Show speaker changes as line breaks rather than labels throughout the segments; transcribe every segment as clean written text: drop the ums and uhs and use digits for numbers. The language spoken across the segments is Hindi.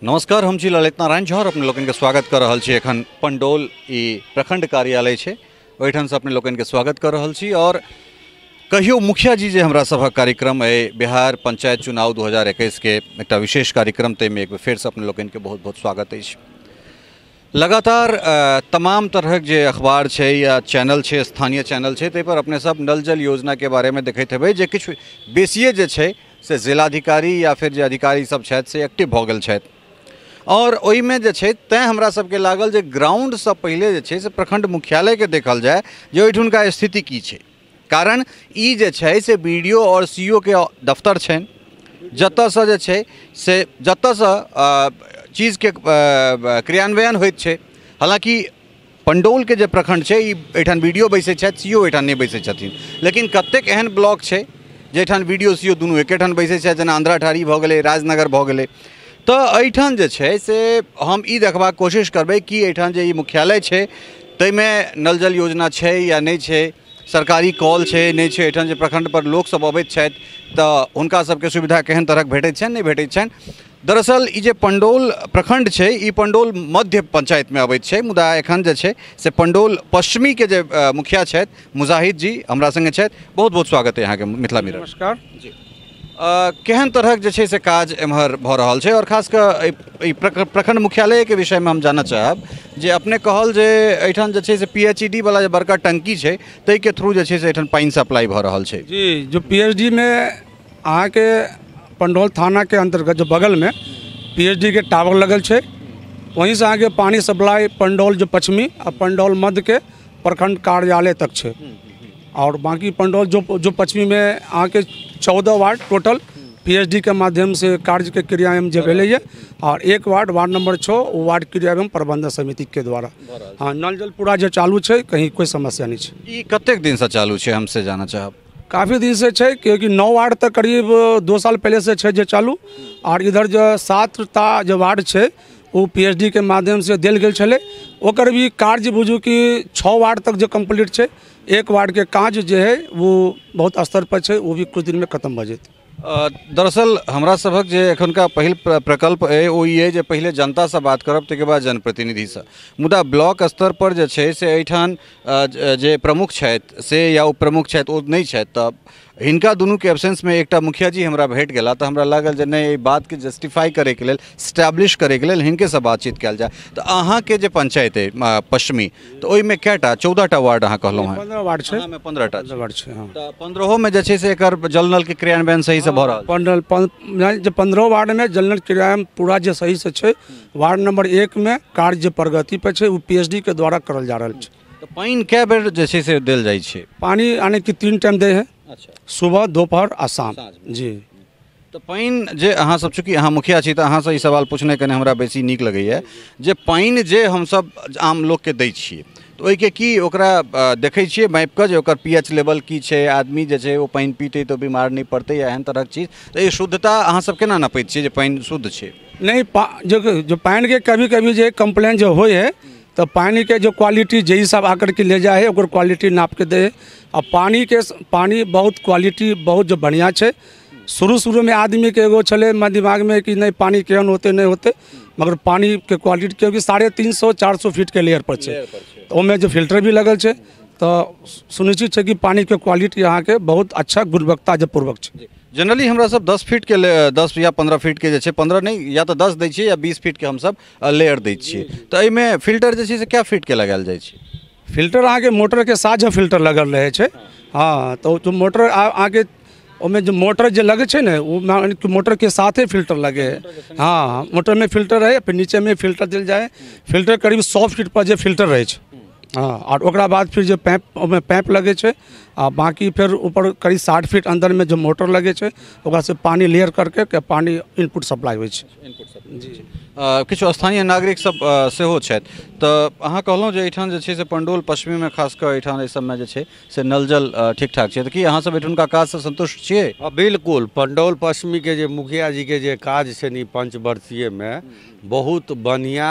नमस्कार, हम छी ललित नारायण झा और अपने लोगन के स्वागत कर रहल छी। एखन पंडौल ई प्रखंड कार्यालय छे, ओहिठाम से अपने लोगन के स्वागत कर रहल छी। और कहियो मुखिया जी जे हमरा सभक कार्यक्रम है बिहार पंचायत चुनाव 2021 के एक विशेष कार्यक्रम ते में एक फिर से अपने लोगन के बहुत बहुत स्वागत है। लगातार तमाम तरह जे अखबार छे या चैनल छे, स्थानीय चैनल छे, ते पर अपने सब नल जल योजना के बारे में देखते हेबै जे किछु बेसिए जे छे से जिलाधिकारी या फिर जे अधिकारी सब छथि से एक्टिव भ गेल छथि। और ओहि में जे छे तैं हमरा सबके लागल जे ग्राउंड से पहले जे छे से प्रखंड मुख्यालय के देखल जाए जे ओहिठुनका स्थिति की छे। कारण ई जे छे से बीडीओ और सीओ के दफ्तर छन, जतऽ से जे छे से जतऽ से चीज के क्रियान्वयन होइत छे। हालांकि पंडौल के जे प्रखंड छे ई एठान बीडीओ बैसे छथि, सीओ एठान नहीं बैसे छथिन, लेकिन कतेक एहन ब्लॉक छे जेठान बीडीओ सीओ दुनू एकेठान बैसे छथि, जेना आंध्राठाड़ी भऽ गेलै, राजनगर भऽ गेलै। तो एठान जे छे से हम ई देखबाक कोशिश करबै कि एठान जे ई मुख्यालय छे तैमे नल जल योजना छे या नहीं छे, सरकारी कॉल छे नहीं छे, एठान जे प्रखंड पर लोक सब अबैत छथि तऽ हुनका सबके सुविधा केहन तरहक भेटैत छनि नहीं भेटैत छनि। दरअसल ई जे पंडौल प्रखंड छे ई पंडौल मध्य पंचायत में अबैत छे, मुदा एखन जे छे से पंडौल पश्चिमी के जे मुखिया छथि मुजाहिद जी हमरा संगे छथि। बहुत बहुत स्वागत है यहाँ के मिथिला मिरर।
नमस्कार
जी। केहन तरह जे छे से काज एम्हर भ रहल छे और खास कर प्रखंड मुख्यालय के विषय में हम जानना चाहब जे अपने कहल जे एठान जे छे से पीएचईडी वाला जे बड़का टंकी छे तै के थ्रू जे छे से एठान पानी सप्लाई भ रहल छे।
जी, जो पीएचडी में अहाँ के पंडौल थाना के अंतर्गत जो बगल में पीएचडी के टावर लगल छे, वहीं से आगे पानी सप्लाई पंडौल जो पश्चिमी और पंडौल मध्य के प्रखंड कार्यालय तक छे। और बाकी पंडौल जो पश्चिमी में आके 14 वार्ड टोटल पीएचडी के माध्यम से कार्य के क्रियान्वयन जो भेले है। और एक वार्ड नंबर 6 वो वार्ड क्रियान्वयन प्रबंधन समिति के द्वारा। हाँ, नल जल पूरा जो चालू है, कहीं कोई समस्या नहीं है।
ई कतेक दिन से चालू है हमसे जाना चाहब?
काफ़ी दिन से है, क्योंकि 9 वार्ड तक करीब 2 साल पहले से है जो चालू। और इधर जो 7टा जो वार्ड है वो पीएचडी के माध्यम से दिल गेल छले, ओकर भी कार्य बुझू कि 6 वार्ड तक जो कंप्लीट है। एक वार्ड के काज जो है वो बहुत स्तर पर है, वो भी कुछ दिन में खत्म हो जाते।
दरअसल हमरा सबक जे एखनका पहिल प्रकल्प है वो ये जे पहले जनता से बात करब तके बाद जनप्रतिनिधि से। मुदा ब्लॉक स्तर पर जे छे से एठान जे प्रमुख छथि से या उप प्रमुख छथि ओ नहीं छथि, तब हिनका दुनू के एब्सेंस में एकटा मुखिया जी हमरा भेट गेला तो हमरा लागल जे नहीं बात के जस्टिफाई करे के लेल, स्टैब्लिश करे के लेल हिनके से बातचीत कयल जाए। तो अहाँ के जे पंचायत है पश्चिमी तो ओहि में कैटा 14टा वार्ड अहाँ कहलहुँ हैं?
15 वार्ड छे।
15टा
वार्ड छे। हाँ,
तो 15 में जे छे से एकर जल नल के क्रियान्वयन सही से भ रहल?
15 वार्ड में जल नल क्रियान्वयन पूरा जो सही से है। वार्ड नंबर 1 में कार्य प्रगति पे है, वो पीएचडी के द्वारा करल जा रहा है।
तो पानी कै बेर जे छे से देल जाय छे?
पानी आने की 3 टाइम दे है।
अच्छा,
सुबह, दोपहर और शाम। जी।
तो पानी जे अहाँ सब, चूँकि अहाँ मुखिया छी तो अहाँ से ई सवाल पूछने कने हमरा बेसी नीक लगैए जे पानी जे हम सब आम लोग के दै छियै तो ओहि के की ओकरा देखै छियै मापि कऽ जे ओकर पीएच लेवल की छै, आदमी जे छै वो पानी पीते तो बीमार नहीं पड़ते या एहन तरहक चीज। तो ये शुद्धता अहाँ सब केना नपैत छियै जे पानी शुद्ध छै?
नहीं, जो पानी के कभी कभी जो कंप्लेन जो हो है तो पानी के जो क्वालिटी जही सब आकर के ले जाए है क्वालिटी नाप के दे। और पानी बहुत क्वालिटी बहुत जो बढ़िया है। शुरू में आदमी के एगो चले दिमाग में कि नहीं पानी केहन होते नहीं होते, मगर पानी के क्वालिटी क्योंकि 350-400 फीट के लेयर पर है, तो उसमें जो फिल्टर भी लगल है, तो सुनिश्चित है कि पानी के क्वालिटी यहाँ के बहुत अच्छा गुणवत्ता जो पूर्वक है।
जनरली हमरा सब 10 फीट के 10 या 15 फीट के जे छै, 15 नहीं या तो 10 दै छियै या 20 फीट के हम सब लेयर दै छियै। तो एहिमे फिल्टर जे छै से क्या फीट के लगायल जाइ छै?
फिल्टर आगे मोटर के साथ जो फिल्टर लगल रहे छे। हाँ, तो जो मोटर आगे उसमें जो मोटर जो लगे छे ना वो मोटर के साथ ही फिल्टर लगे है। हाँ, मोटर में फिल्टर है, फिर नीचे में फिल्टर दिल जाए। फिल्टर करीब 100 फीट पर जो फिल्टर रहे छे। हाँ, और ओकरा बाद फिर जो पैप लगे छे, आ बाकी फिर ऊपर करीब 60 फीट अंदर में जो मोटर लगे छे ओकरा से पानी लेयर करके के पानी इनपुट सप्लाई होइ छे। जी।
किछु स्थानीय नागरिक सब सेहो छथि, तो अहाँ कहलहुँ जे एठान जे छै से पंडौल पश्चिमी में खास कर एठान एहि सबमे जे छै से नल जल ठीक ठाक छै, तो की अहाँ सब एठुनका काज से संतुष्ट छियै?
बिल्कुल, पंडौल पश्चिमी के जे मुखिया जी के जे काज छै नी पंचवर्षीय में बहुत बढ़िया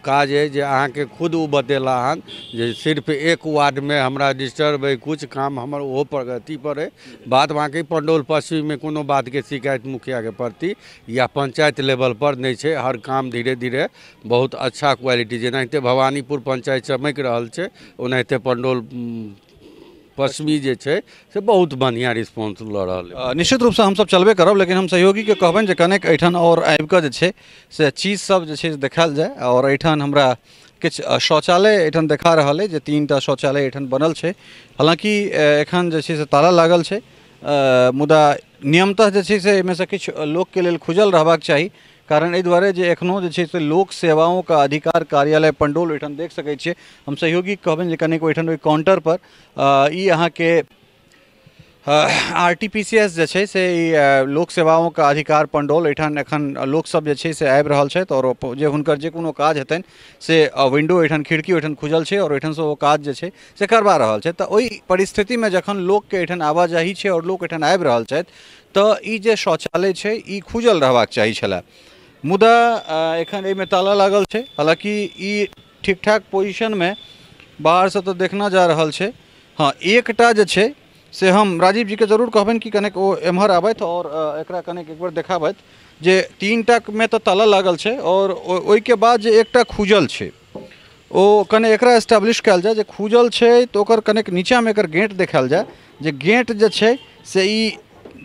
काज है जे अहाँ के खुद वो बतेला हन जे सिर्फ एक वार्ड में हमरा डिस्टर्ब है कुछ काम हमर वो प्रगति पर है। बात बाकी पंडौल पश्चिम में कोनो बात के शिकायत मुखिया के प्रति या पंचायत लेवल पर नहीं है। हर काम धीरे धीरे बहुत अच्छा क्वालिटी जेनाहिते भवानीपुर पंचायत चमक रहल छै ओनाहिते पंडौल पश्चिमी जे छै से बहुत बढ़िया रिस्पॉन्स लऽ रहल है।
निश्चित रूप से हम सब चलबे करब, लेकिन हम सहयोगी के कहबनि जे कनेक एहिठाम और आबि कऽ जे छै से चीज सब जे छै से देखायल जाय। और एहिठाम हमरा किछु शौचालय एहिठाम देखा रहल है जे 3टा शौचालय एहिठाम बनल छै। हालांकि एखन जे छै से ताला लागल छै, मुदा नियमतः जे छै से एहिमे से किछु लोकके लेल खुजल रहबाक चाही। कारण एहि दुआरे जे एखनो जे छै से लोक सेवाओं का अधिकार कार्यालय पंडौल ओहिठाम देख सकै छियै। हम सहयोगी कहबनि जे कनेक ओहिठाम ओहि काउंटर पर ई अहाँके RTPCS जे छै से ई लोक सेवाओं का अधिकार पंडौल एहिठाम एखन लोकसभ जे छै से आबि रहल छथि और जे हुनकर जे कोनो काज हेतनि से विंडो एहिठाम खिड़की ओहिठाम खुजल छै और ओहिठाम से ओ काज जे छै से करबा रहल छथि। तऽ ओहि परिस्थितिमे जखन लोकके एहिठाम आवाजाही छै और लोक एहिठाम आबि रहल छथि तऽ ई जे शौचालय छै ई खुजल रहबाक चाही छलै, मुदा एखन एहिमे ताला लागल छै। हालांकि ई ठीक ठाक पोजिशनमे बाहरसँ तऽ देखना जा रहल छै। हाँ, एकटा जे छै से हम राजीव जी के जरूर कहबनि कि कनेक ओ एम्हर आबथि और एकरा कनेक एक बार देखाबथि जे 3टामे तऽ ताला लागल छै और ओहिके बाद जे एकटा खुजल छै ओ कने एकरा एस्टैब्लिश कयल जाय जे खुजल छै तऽ ओकर कनेक नीचाँमे एकर गेट देखायल जाय जे गेट जे छै से ई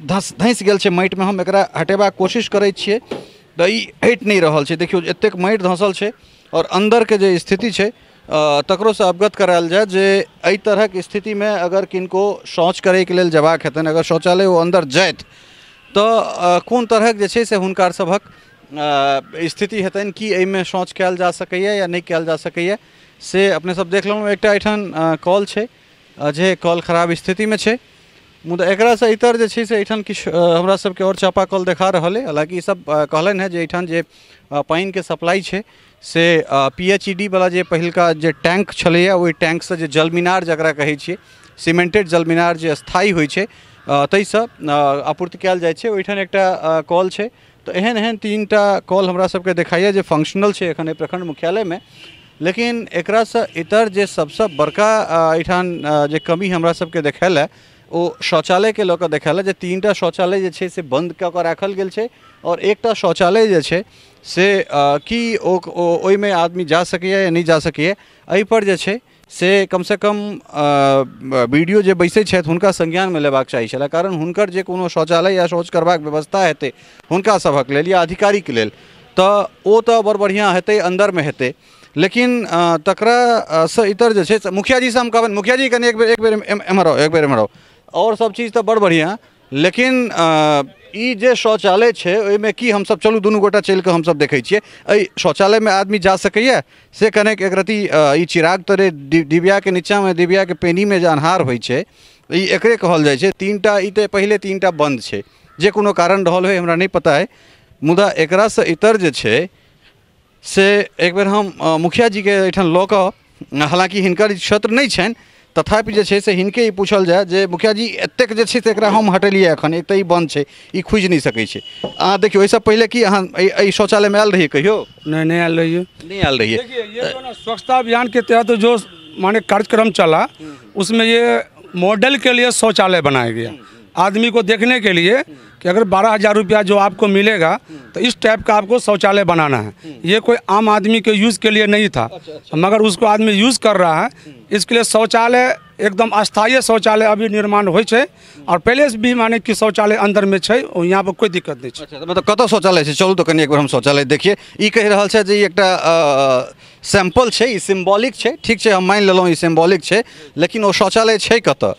धँसि गेल छै माटिमे। हम एकरा हटेबाक कोशिश करै छियै तऽ ई हटि नहीं रहल छै। देखियौ एतेक माटि धँसल छै और अंदरके जे स्थिति छै तकरो से अवगत करायल जाय जे एहि तरहक स्थितिमे अगर किनको शौच करैके लेल जयबाक हेतनि, अगर शौचालय ओ अन्दर जायत तऽ कोन तरहक जे छै से हुनकर सभक स्थिति हेतनि, कि एहिमे शौच कयल जा सकैए या नहीं कयल जा सकैए से अपने सब देख लेलहुँ। एकटा एहिठाम कल छै जे कल खराब स्थितिमे छै, मुदा एकरासँ इतर जे छै से एहिठाम किछु हमरा सबके और चापाकल देखा रहल है। हालांकि ई सब कहलनि है जे एहिठाम जे पानिके सप्लाई छै से PHED वाला जे पहिलका जे टैंक छलैए ओहि टैंकसँ जे जलमीनार जकरा कहै छियै सीमेंटेड जलमीनार जे स्थायी होइ छै ताहिसँ आपूर्ति कयल जाइ छै। ओहिठाम एकटा कल छै। तऽ एहन एहन 3टा कल हमरा सबके देखाइए जे फंक्शनल छै एखन एहि प्रखंड मुख्यालयमे, लेकिन एकरासँ इतर जे सबसँ बड़का एहिठाम जे कमी हमरा सबके देखायल ओ शौचालयके लऽ कऽ देखायल जे 3टा शौचालय जे छै से बंद कऽ कऽ राखल गेल छै और एकटा शौचालय जे छै से कि ओहिमे आदमी जा सकैए या नहीं जा सकैए एहि पर जे छै से कमसँ कम वीडियो जे बैसै छथि हुनका संज्ञानमे लेबाक चाही छलै। कारण हुनकर जे कोनो शौचालय या शौच करबाक व्यवस्था हेतै हुनका सभक लेल या अधिकारीके लेल तऽ ओ तऽ बड़ बढ़िआँ हेतै, अन्दरमे हेतै, लेकिन तकरासँ इतर जे छै मुखिया जी से हम कहबनि मुखिया जी कनि एक बेर एम्हर आओ, एक बेर एम्हर आओ। और सब चीज़ तो बड़ बढ़िया, लेकिन ई जे शौचालय छै ओहिमे की हमसब चलू दुनू गोटा चलि कऽ हमसब देखै छियै एहि शौचालयमे आदमी जा सकैए से कनेक एक रत्ती ई चिराग तरे डिबियाके नीचाँमे डिबियाके पेनीमे जे अन्हार होइ छै ई एकरे कहल जाइ छै। 3टा ई तऽ पहिले 3टा बंद छै, जे कोनो कारण रहल होइ हमरा नहीं पता है, मुदा एकरासँ इतर जे छै से एक बेर हम मुखिया जी के एहिठाम लऽ कऽ, हालांकि हिनकर क्षेत्र नहीं छनि तथापि जे छै से हिनके ई पूछल जाय जे मुखिया जी एतेक जे छै से एकरा हम हटेलिए एखन एक तऽ ई बंद छै ई खुजि नहीं सकै छै। अहाँ देखियो एहिसँ पहिले कि अहाँ एहि शौचालयमे आयल रहिए कहियो?
नहीं आयल रहिए,
नहीं आयल रहिए।
देखिए ये जो ना स्वच्छता अभियान के तहत जो माने कार्यक्रम चला उसमें ये मॉडल के लिए शौचालय बनाया गया आदमी को देखने के लिए कि अगर 12,000 रुपया जो आपको मिलेगा तो इस टाइप का आपको शौचालय बनाना है। ये कोई आम आदमी के यूज़ के लिए नहीं था, मगर उसको आदमी यूज़ कर रहा है। इसके लिए शौचालय एकदम अस्थायी शौचालय अभी निर्माण होइ छै और पहले से भी माने कि शौचालय अंदर में छै, यहाँ पर कोई दिक्कत नहीं छै।
अच्छा, मतलब कतऽ शौचालय छै? चलू तो कनी एक बार हम शौचालय देखिए। ई कहि रहल छै जे ई एकटा सैंपल छै, ई सिम्बॉलिक छै, ठीक छै हम मानि लेलहुँ ई सिम्बॉलिक छै, लेकिन ओ शौचालय छै कतऽ?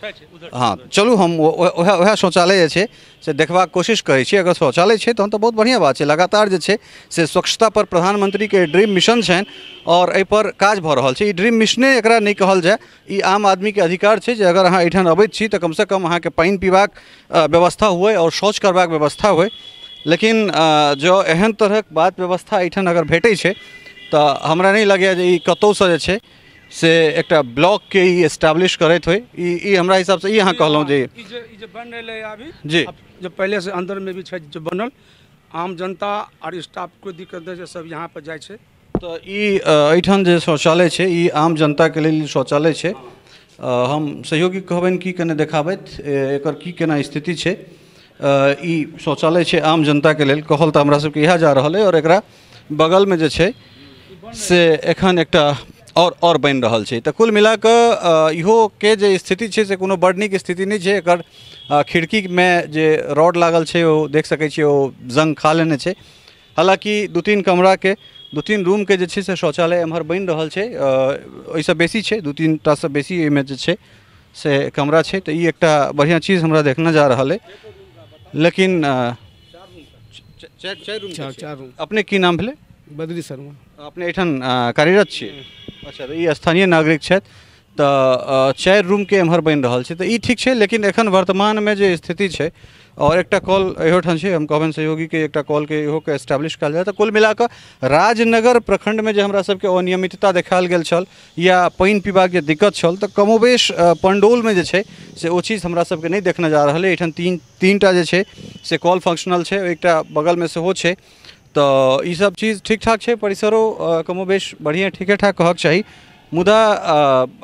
हाँ चलू हम वएह शौचालय जे छै से देखबाक कोशिश करै छी। अगर शौचालय छै तहन तऽ बहुत बढ़िया बात छै। लगातार जे छै से स्वच्छता पर प्रधानमंत्री के ड्रीम मिशन छनि और एहि पर काज भऽ रहल छै। ई ड्रीम मिशने एकरा नहीं कहल जाय, ई आम आदमी के अधिकार छै जे अगर अहाँ एहिठाम अबैत छी तऽ कमसँ कम अहाँके पानि पीबाक व्यवस्था हुए और शौच करबाक व्यवस्था हुए। लेकिन जो एहन तरहक बात व्यवस्था एहिठाम अगर भेटै छै तऽ हमरा नहीं लगैए जे ई कतौसँ जे छै से एकटा ब्लॉक के ही एस्टैब्लिश करैत होय। ई हमरा हिसाब से ई अहाँ कहलहुँ जे
जे बन रहलै अभी
जी
जो पहले से अंदर में भी छै जो बनल, आम जनता और स्टाफ कोई दिक्कत नहीं छै, सब यहाँ पर जाइ छै।
तो ई एहिठाम जे शौचालय छै ई आम जनता के लेल शौचालय छै। हम सहयोगी कहबनि की कने देखाबैत एकर की केना स्थिति छै। ई शौचालय छै आम जनता के लेल, कहल तऽ हमरा सबके इएह जा रहल है। और एकरा बगल में जे छै से एखन एकटा और बनि रहल छै। तऽ कुल मिला कऽ इहो के जे स्थिति छै से कोनो बड़ नीक स्थिति नहीं छै। एकर खिड़की में जे रॉड लागल छै ओ देख सकै छियै ओ जंग खा लेने छै। हालांकि 2-3 कमरा के 2-3 रूम के जे छै से शौचालय एम्हर बनि रहल छै। ओहिसँ बेसी छै, 2-3 टा से बेसी एहिमे जे छै से कमरा छै। तऽ ई एकटा बढ़िया चीज हमरा देखना जा रहल है। लेकिन 4 रूम। अपने की नाम भेलै?
बद्री शर्मा।
अपने एहिठाम कार्यरत छियै? अच्छा, तो ई स्थानीय नागरिक छथि। तऽ 4 रूम के एम्हर बनि रहल छै। तऽ ई ठीक छै, लेकिन एखन वर्तमान में जे स्थिति छै और एकटा कॉल एहोठाम छै, हम कहबनि सहयोगी के एकटा कॉल के इहो के एस्टैब्लिश कयल जाय। तऽ कुल मिलाकऽ राजनगर प्रखंड में जे हमरा सबके अनियमितता देखायल गेल छल या पानि पीबाक जे दिक्कत छल, तऽ कमोबेश पंडौल में जे छै से ओ चीज हमरा सबके नहीं देखने जा रहल है। एहिठाम तीनटा जे छै से कॉल फंक्शनल छै, एकटा बगल में सेहो छै। तो ई सब चीज ठीक ठाक छै, परिसरो कमोबेश बढ़िया ठीके ठाक कहक चाही। मुदा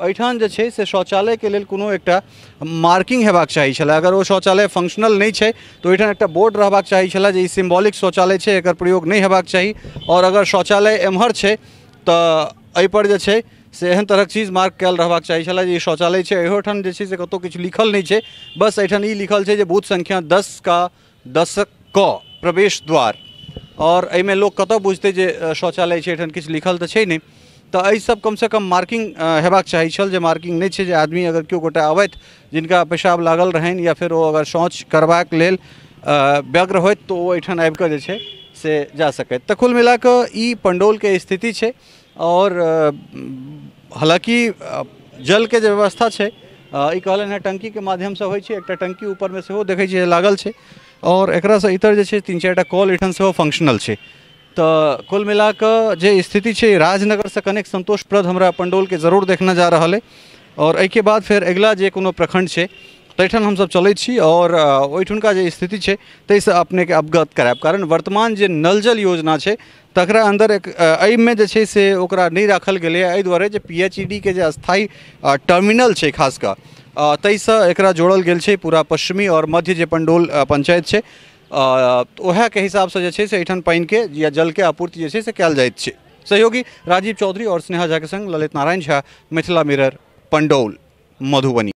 एहिठाम जे छै से शौचालय के लेल कोनो एकटा मार्किंग हेबाक चाही छलै। अगर वो शौचालय फंक्शनल नहीं छै तो ओहिठाम एकटा बोर्ड रहबाक चाही छलै जे ई सिम्बॉलिक शौचालय छै, एकर प्रयोग नहीं हेबाक चाही। और अगर शौचालय एम्हर छै तऽ एहिपर जे छै से एहन तरहक चीज मार्क कयल रहबाक चाही छलै जे ई शौचालय छै। एहोठाम जे छै से कतहु किछु लिखल नहीं छै, बस एहिठाम ई लिखल छै जे बूथ संख्या 10 क प्रवेश द्वार। और एहिमे लोग कतऽ बुझतै जे शौचालय छै, एहिठाम किछु लिखल तऽ छै नहीं। तऽ एहि सब कम से कम मार्किंग हेबाक चाही छल, जे मार्किंग नहीं छै। जे आदमी अगर केओ गोटा अबैत जिनका पेशाब लागल रहनि या फिर ओ अगर शौच करबाक लेल व्यग्र होइत तो ओ एहिठाम आबि कऽ जे छै से जा सकैत। तऽ कुल मिला कऽ ई पंडौल के स्थिति छै। और हालांकि जल के जे व्यवस्था छै ई कहलनि हैं टंकी के माध्यम से होइ छै। एकटा टंकी ऊपर में सेहो देखै छियै लागल छै। और एकरा से इतर जे छै 3-4 टा कॉल एहिठाम सेहो फंक्शनल छै। तो कुल मिला कऽ जे स्थिति छै राजनगर से कनेक संतोषप्रद हमरा पंडौल के जरूर देखना जा रहा है। और एहिके बाद फिर अगिला जे कोनो प्रखंड छै तैठाम हमसब चलै छी और ओहिठुनका जे स्थिति छै ताहिसँ अपने के अवगत करायब। कारण वर्तमान जे नल जल योजना छै तकरा अंदर एहिमे जे छै से ओकरा नहीं राखल गेलै एहि दुआरे जे PHED के जे स्थायी टर्मिनल छै खास कऽ ताहिसँ एकरा जोड़ल गेल छै पूरा पश्चिमी और मध्य जे पंडौल पंचायत छै। ओहे के हिसाब से जे छै से एहिठाम पानि के या जल के आपूर्ति जे छै से कयल जाइत छै। सहयोगी राजीव चौधरी और स्नेहा झा के संग ललित नारायण झा, मिथिला मिरर, पंडौल, मधुबनी।